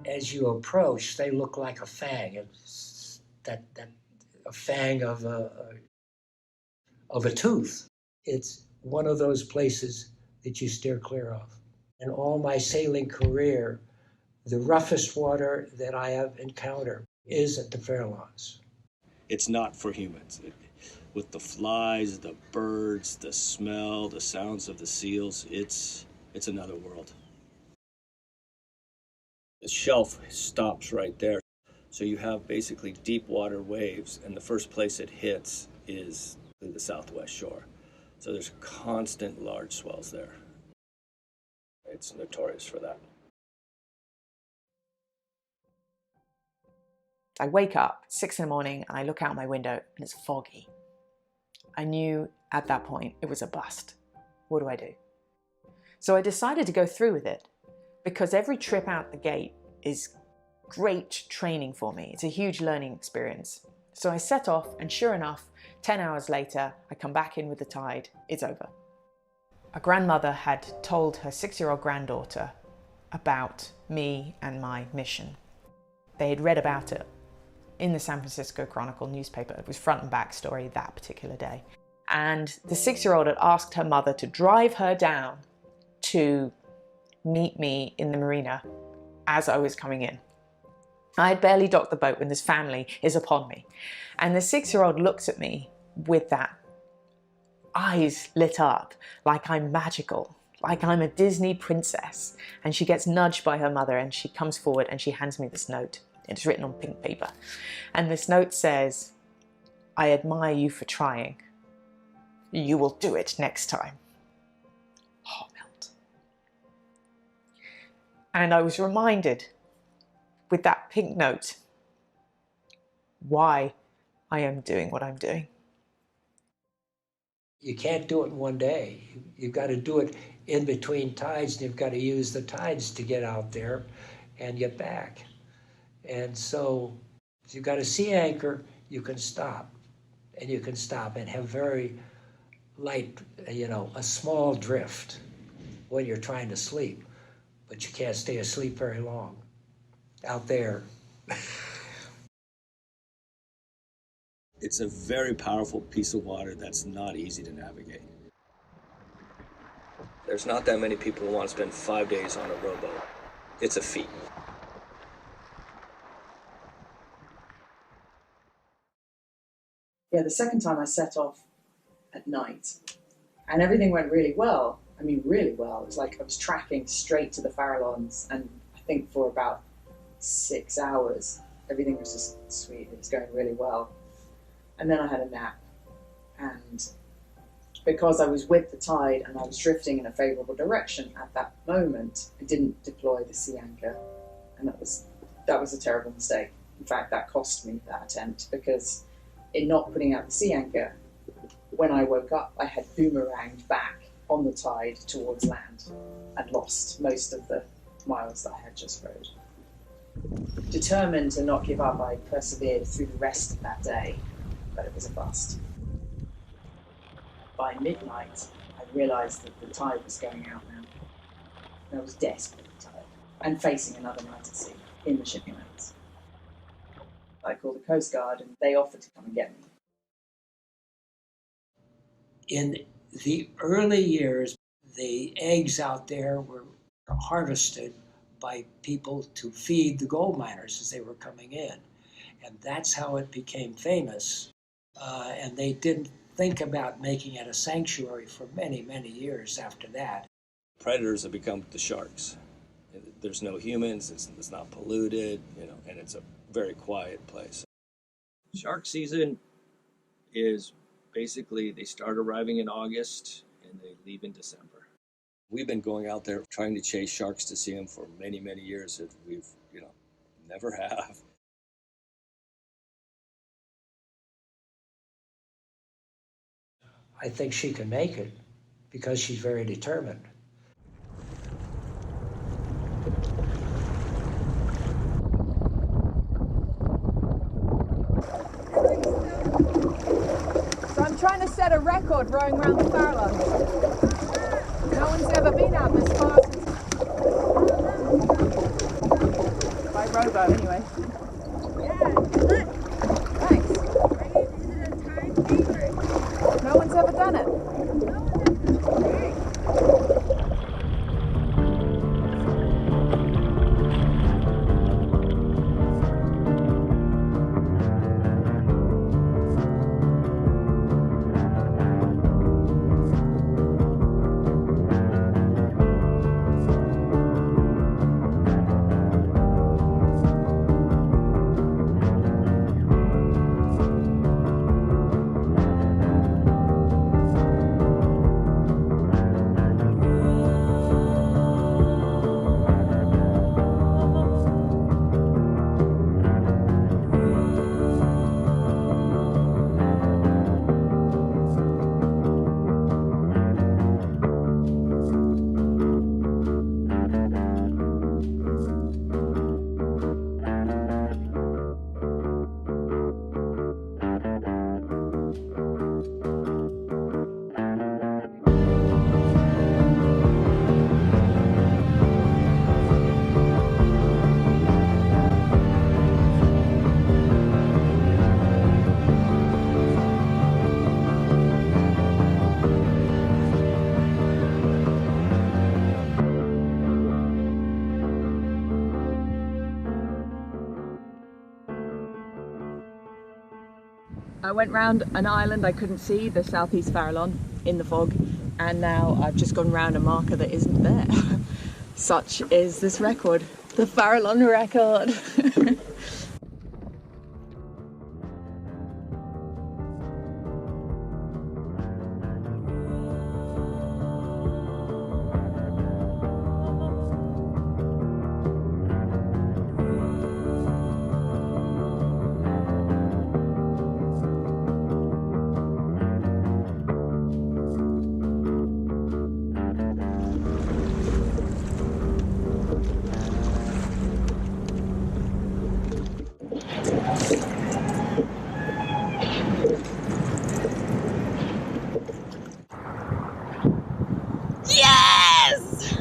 as you approach, they look like a fang. It's a fang of a tooth. It's one of those places that you steer clear of. In all my sailing career, the roughest water that I have encountered is at the Farallons. It's not for humans. With the flies, the birds, the smell, the sounds of the seals, it's another world. The shelf stops right there. So you have basically deep water waves, and the first place it hits is the southwest shore. So there's constant large swells there. It's notorious for that. I wake up at 6 in the morning and I look out my window and it's foggy. I knew at that point it was a bust. What do I do? So I decided to go through with it because every trip out the gate is great training for me. It's a huge learning experience. So I set off, and sure enough, 10 hours later, I come back in with the tide. It's over. A grandmother had told her 6-year-old granddaughter about me and my mission. They had read about it in the San Francisco Chronicle newspaper. It was front and back story that particular day. And the 6-year-old had asked her mother to drive her down to meet me in the marina as I was coming in. I had barely docked the boat when this family is upon me. And the 6-year-old looks at me with that eyes lit up like I'm magical, like I'm a Disney princess. And she gets nudged by her mother and she comes forward and she hands me this note. It's written on pink paper. And this note says, "I admire you for trying. You will do it next time." Heart melt. And I was reminded with that pink note why I am doing what I'm doing. You can't do it in one day. You've got to do it in between tides, and you've got to use the tides to get out there and get back. And so if you've got a sea anchor, you can stop. And you can stop and have very light, a small drift when you're trying to sleep. But you can't stay asleep very long out there. It's a very powerful piece of water that's not easy to navigate. There's not that many people who want to spend 5 days on a rowboat. It's a feat. Yeah, the second time I set off at night and everything went really well. I mean, really well. It was like I was tracking straight to the Farallons, and I think for about 6 hours, everything was just sweet. It was going really well. And then I had a nap. And because I was with the tide and I was drifting in a favourable direction at that moment, I didn't deploy the sea anchor. And that was a terrible mistake. In fact, that cost me that attempt, because in not putting out the sea anchor, when I woke up, I had boomeranged back on the tide towards land and lost most of the miles that I had just rowed. Determined to not give up, I persevered through the rest of that day, but it was a bust. By midnight, I realised that the tide was going out now. And I was desperately tired and facing another night at sea in the shipping lanes. I called the Coast Guard and they offered to come and get me. In the early years, the eggs out there were harvested by people to feed the gold miners as they were coming in. And that's how it became famous. And they didn't think about making it a sanctuary for many, many years after that. Predators have become the sharks. There's no humans, it's not polluted, and it's a very quiet place. Shark season is basically, they start arriving in August and they leave in December. We've been going out there trying to chase sharks to see them for many, many years, and we've, never have. I think she can make it because she's very determined. So I'm trying to set a record rowing around the Farallon. No one's ever been out this far since... rowboat anyway. Yeah, good luck. Thanks. Is it a time favorite? No one's ever done it. I went round an island I couldn't see, the southeast Farallon, in the fog, and now I've just gone round a marker that isn't there. Such is this record, the Farallon record. Yes!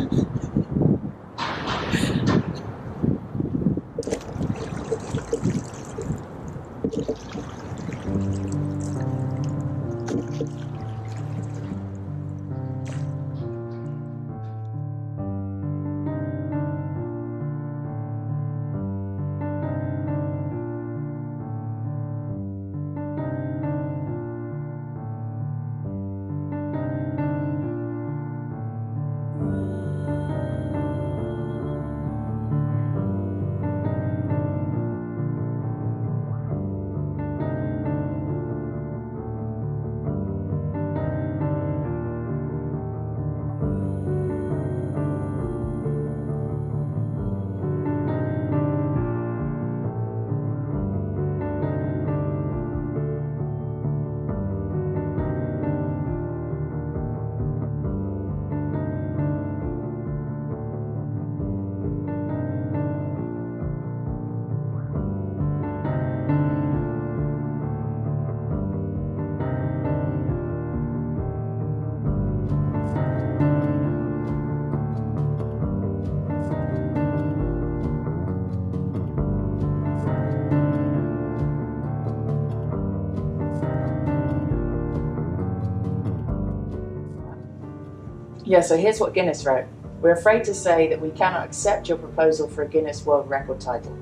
Yeah, so here's what Guinness wrote. We're afraid to say that we cannot accept your proposal for a Guinness World Record title.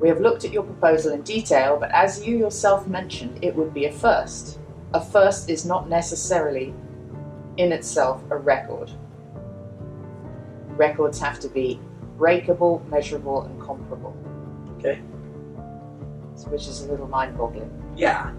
We have looked at your proposal in detail, but as you yourself mentioned, it would be a first. A first is not necessarily in itself a record. Records have to be breakable, measurable, and comparable. Okay. Which is a little mind-boggling. Yeah.